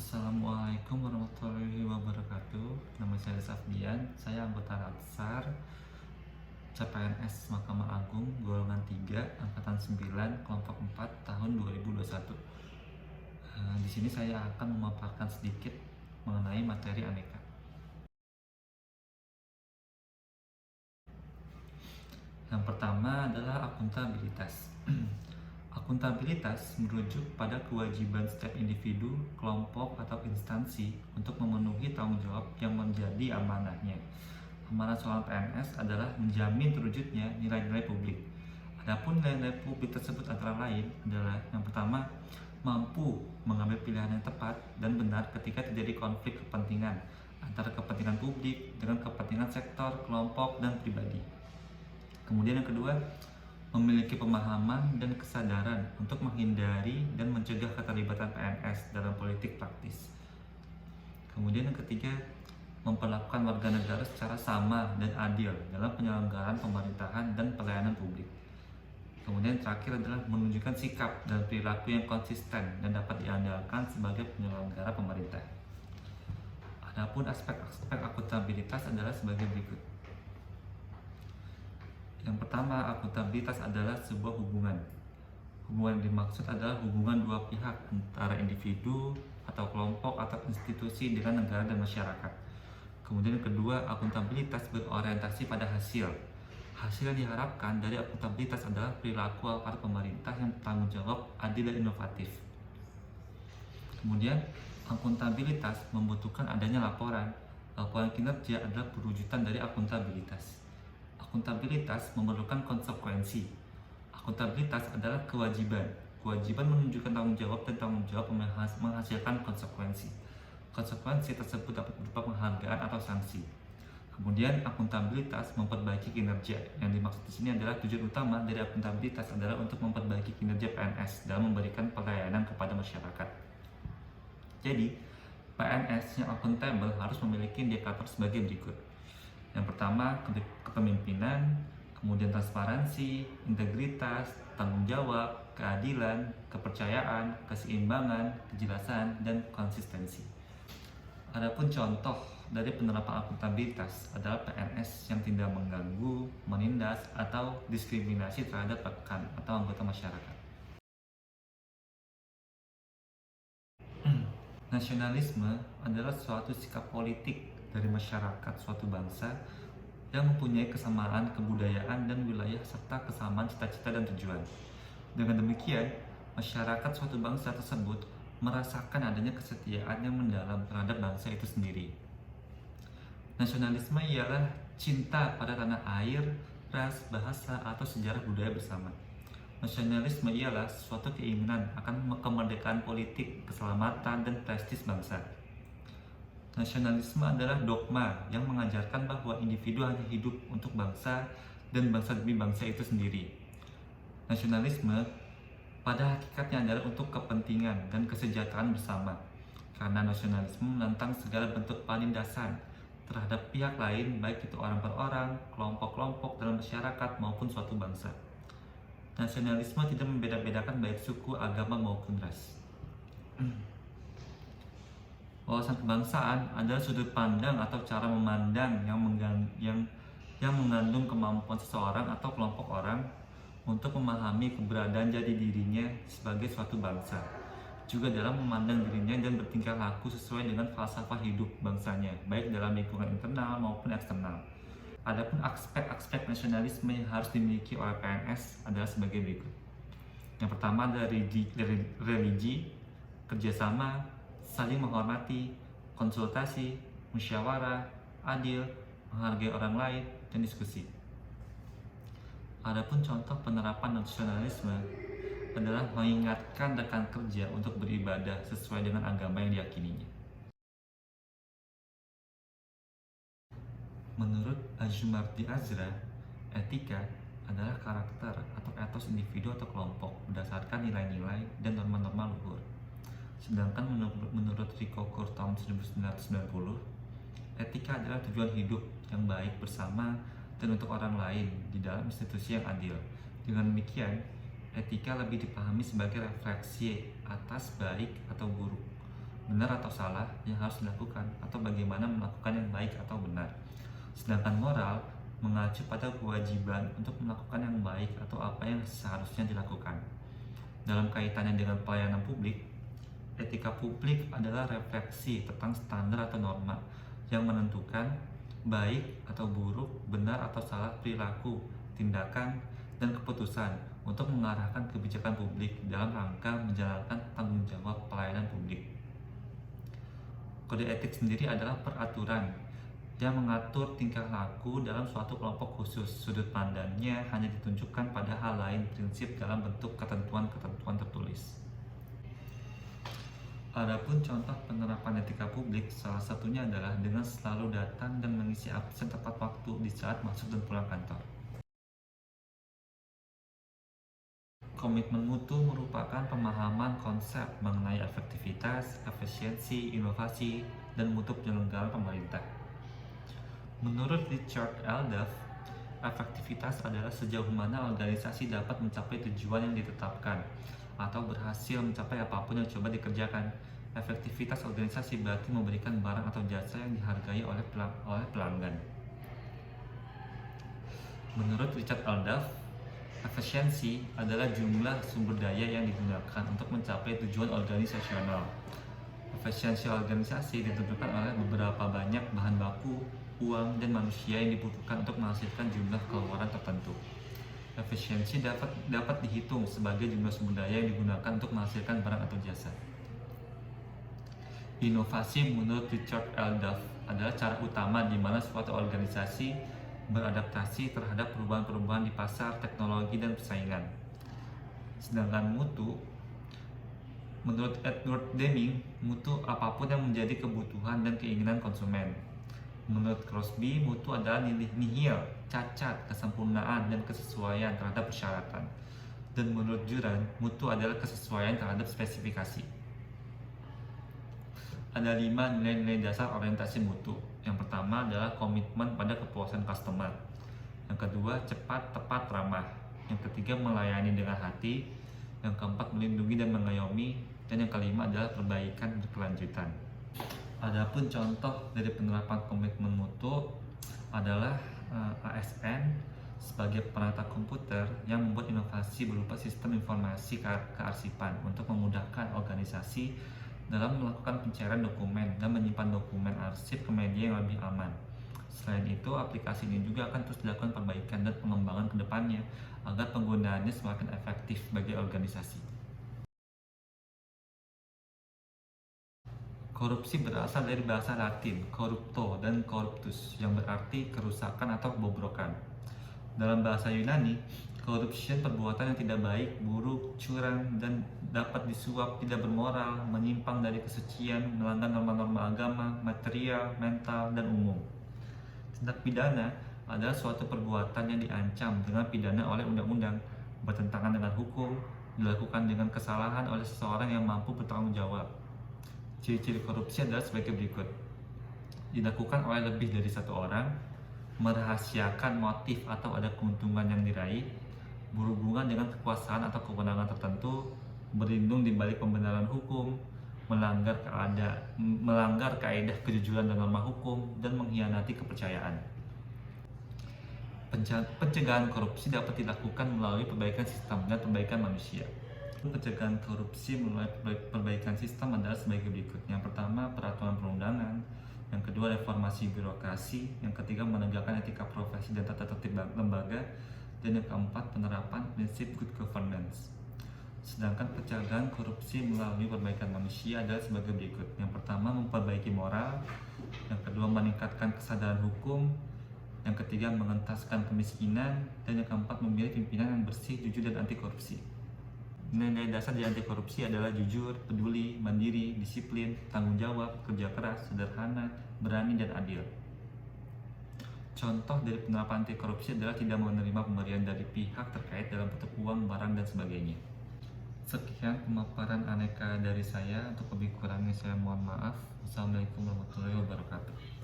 Assalamualaikum warahmatullahi wabarakatuh. Nama saya Safdian. Saya anggota Latsar CPNS Mahkamah Agung golongan 3 angkatan 9 kelompok 4 tahun 2021. Di sini saya akan memaparkan sedikit mengenai materi aneka. Yang pertama adalah akuntabilitas. Akuntabilitas merujuk pada kewajiban setiap individu, kelompok, atau instansi untuk memenuhi tanggung jawab yang menjadi amanahnya. Amanah seorang PNS adalah menjamin terwujudnya nilai-nilai publik. Adapun nilai-nilai publik tersebut antara lain adalah yang pertama, mampu mengambil pilihan yang tepat dan benar ketika terjadi konflik kepentingan antara kepentingan publik dengan kepentingan sektor, kelompok, dan pribadi. Kemudian yang kedua, memiliki pemahaman dan kesadaran untuk menghindari dan mencegah keterlibatan PNS dalam politik praktis. Kemudian yang ketiga, memperlakukan warga negara secara sama dan adil dalam penyelenggaraan pemerintahan dan pelayanan publik. Kemudian terakhir adalah menunjukkan sikap dan perilaku yang konsisten dan dapat diandalkan sebagai penyelenggara pemerintah. Adapun aspek-aspek akuntabilitas adalah sebagai berikut. Yang pertama, akuntabilitas adalah sebuah hubungan. Hubungan yang dimaksud adalah hubungan dua pihak antara individu atau kelompok atau institusi dengan negara dan masyarakat. Kemudian yang kedua, akuntabilitas berorientasi pada hasil. Hasil yang diharapkan dari akuntabilitas adalah perilaku aparat pemerintah yang bertanggung jawab, adil, dan inovatif. Kemudian, akuntabilitas membutuhkan adanya laporan. Laporan kinerja adalah perwujudan dari akuntabilitas. Akuntabilitas memerlukan konsekuensi. Akuntabilitas adalah kewajiban. Kewajiban menunjukkan tanggung jawab dan tanggung jawab menghasilkan konsekuensi. Konsekuensi tersebut dapat berupa penghargaan atau sanksi. Kemudian akuntabilitas memperbaiki kinerja. Yang dimaksud di sini adalah tujuan utama dari akuntabilitas adalah untuk memperbaiki kinerja PNS dalam memberikan pelayanan kepada masyarakat. Jadi, PNS yang akuntabel harus memiliki indikator sebagai berikut. Yang pertama, kepemimpinan, kemudian transparansi, integritas, tanggung jawab, keadilan, kepercayaan, keseimbangan, kejelasan, dan konsistensi. Adapun contoh dari penerapan akuntabilitas adalah PNS yang tidak mengganggu, menindas, atau diskriminasi terhadap rekan atau anggota masyarakat. Nasionalisme adalah suatu sikap politik dari masyarakat suatu bangsa yang mempunyai kesamaan kebudayaan dan wilayah serta kesamaan cita-cita dan tujuan. Dengan demikian, masyarakat suatu bangsa tersebut merasakan adanya kesetiaan yang mendalam terhadap bangsa itu sendiri. Nasionalisme ialah cinta pada tanah air, ras, bahasa, atau sejarah budaya bersama. Nasionalisme ialah suatu keinginan akan kemerdekaan politik, keselamatan, dan prestis bangsa. Nasionalisme adalah dogma yang mengajarkan bahwa individu hanya hidup untuk bangsa dan bangsa demi bangsa itu sendiri. Nasionalisme pada hakikatnya adalah untuk kepentingan dan kesejahteraan bersama, karena nasionalisme menentang segala bentuk penindasan terhadap pihak lain, baik itu orang per orang, kelompok-kelompok dalam masyarakat maupun suatu bangsa. Nasionalisme tidak membeda-bedakan baik suku, agama maupun ras. Wawasan kebangsaan adalah sudut pandang atau cara memandang yang mengandung kemampuan seseorang atau kelompok orang untuk memahami keberadaan jati dirinya sebagai suatu bangsa, juga dalam memandang dirinya dan bertingkah laku sesuai dengan falsafah hidup bangsanya, baik dalam lingkungan internal maupun eksternal. Adapun aspek-aspek nasionalisme yang harus dimiliki oleh PNS adalah sebagai berikut. Yang pertama adalah religi, kerjasama, saling menghormati, konsultasi, musyawarah, adil, menghargai orang lain, dan diskusi. Adapun contoh penerapan nasionalisme adalah mengingatkan rekan kerja untuk beribadah sesuai dengan agama yang diyakininya. Menurut Azumardi Azra, etika adalah karakter atau etos individu atau kelompok berdasarkan nilai-nilai dan norma-norma luhur. Sedangkan menurut Rico Kur tahun 1990, etika adalah tujuan hidup yang baik bersama dan untuk orang lain di dalam institusi yang adil. Dengan demikian, etika lebih dipahami sebagai refleksi atas baik atau buruk benar atau salah yang harus dilakukan, atau bagaimana melakukan yang baik atau benar. Sedangkan moral mengacu pada kewajiban untuk melakukan yang baik atau apa yang seharusnya dilakukan. Dalam kaitannya dengan pelayanan publik, etika publik adalah refleksi tentang standar atau norma yang menentukan baik atau buruk, benar atau salah perilaku, tindakan, dan keputusan untuk mengarahkan kebijakan publik dalam rangka menjalankan tanggung jawab pelayanan publik. Kode etik sendiri adalah peraturan yang mengatur tingkah laku dalam suatu kelompok khusus. Sudut pandangnya hanya ditunjukkan pada hal lain prinsip dalam bentuk ketentuan-ketentuan tertulis. Adapun contoh penerapan etika publik, salah satunya adalah dengan selalu datang dan mengisi absen tepat waktu di saat masuk dan pulang kantor. Komitmen mutu merupakan pemahaman konsep mengenai efektivitas, efisiensi, inovasi, dan mutu penyelenggaraan pemerintah. Menurut Richard L. Duff, efektivitas adalah sejauh mana organisasi dapat mencapai tujuan yang ditetapkan atau berhasil mencapai apapun yang coba dikerjakan. Efektivitas organisasi berarti memberikan barang atau jasa yang dihargai oleh pelanggan. Menurut Richard L. Duff, efisiensi adalah jumlah sumber daya yang digunakan untuk mencapai tujuan organisasional. Efisiensi organisasi ditentukan oleh beberapa banyak bahan baku, uang, dan manusia yang dibutuhkan untuk menghasilkan jumlah keluaran tertentu. Efisiensi dapat dihitung sebagai jumlah sumber daya yang digunakan untuk menghasilkan barang atau jasa. Inovasi menurut Richard L. Duff adalah cara utama di mana suatu organisasi beradaptasi terhadap perubahan-perubahan di pasar, teknologi, dan persaingan. Sedangkan mutu, menurut Edward Deming, mutu apapun yang menjadi kebutuhan dan keinginan konsumen. Menurut Crosby, mutu adalah nihil, cacat, kesempurnaan, dan kesesuaian terhadap persyaratan. Dan menurut Juran, mutu adalah kesesuaian terhadap spesifikasi. Ada 5 nilai-nilai dasar orientasi mutu. Yang pertama adalah komitmen pada kepuasan customer. Yang kedua, cepat, tepat, ramah. Yang ketiga, melayani dengan hati. Yang keempat, melindungi dan mengayomi. Dan yang kelima adalah perbaikan berkelanjutan. Adapun contoh dari penerapan komitmen mutu adalah ASN sebagai penata komputer yang membuat inovasi berupa sistem informasi kearsipan untuk memudahkan organisasi dalam melakukan pencairan dokumen dan menyimpan dokumen arsip ke media yang lebih aman. Selain itu, aplikasi ini juga akan terus dilakukan perbaikan dan pengembangan ke depannya agar penggunaannya semakin efektif bagi organisasi. Korupsi berasal dari bahasa Latin corrupto dan corruptus yang berarti kerusakan atau kebobrokan. Dalam bahasa Yunani, corruption perbuatan yang tidak baik, buruk, curang, dan dapat disuap, tidak bermoral, menyimpang dari kesucian, melanggar norma-norma agama, material, mental, dan umum. Tindak pidana adalah suatu perbuatan yang diancam dengan pidana oleh undang-undang, bertentangan dengan hukum, dilakukan dengan kesalahan oleh seseorang yang mampu bertanggung jawab. Ciri-ciri korupsi adalah sebagai berikut: dilakukan oleh lebih dari satu orang, merahasiakan motif atau ada keuntungan yang diraih, berhubungan dengan kekuasaan atau kewenangan tertentu, berlindung di balik pembenaran hukum, melanggar kaedah kejujuran dan norma hukum, dan mengkhianati kepercayaan. Pencegahan korupsi dapat dilakukan melalui perbaikan sistem dan perbaikan manusia. Pencegahan korupsi melalui perbaikan sistem adalah sebagai berikut. Yang pertama, peraturan perundangan. Yang kedua, reformasi birokrasi. Yang ketiga, menegakkan etika profesi dan tata tertib lembaga. Dan yang keempat, penerapan prinsip good governance. Sedangkan pencegahan korupsi melalui perbaikan manusia adalah sebagai berikut. Yang pertama, memperbaiki moral. Yang kedua, meningkatkan kesadaran hukum. Yang ketiga, mengentaskan kemiskinan. Dan yang keempat, memilih pimpinan yang bersih, jujur, dan anti korupsi. Nilai dasar di anti korupsi adalah jujur, peduli, mandiri, disiplin, tanggung jawab, kerja keras, sederhana, berani, dan adil. Contoh dari penerapan anti korupsi adalah tidak menerima pemberian dari pihak terkait dalam bentuk uang, barang, dan sebagainya. Sekian pemaparan aneka dari saya. Untuk lebih kurangnya saya mohon maaf. Wassalamualaikum warahmatullahi wabarakatuh.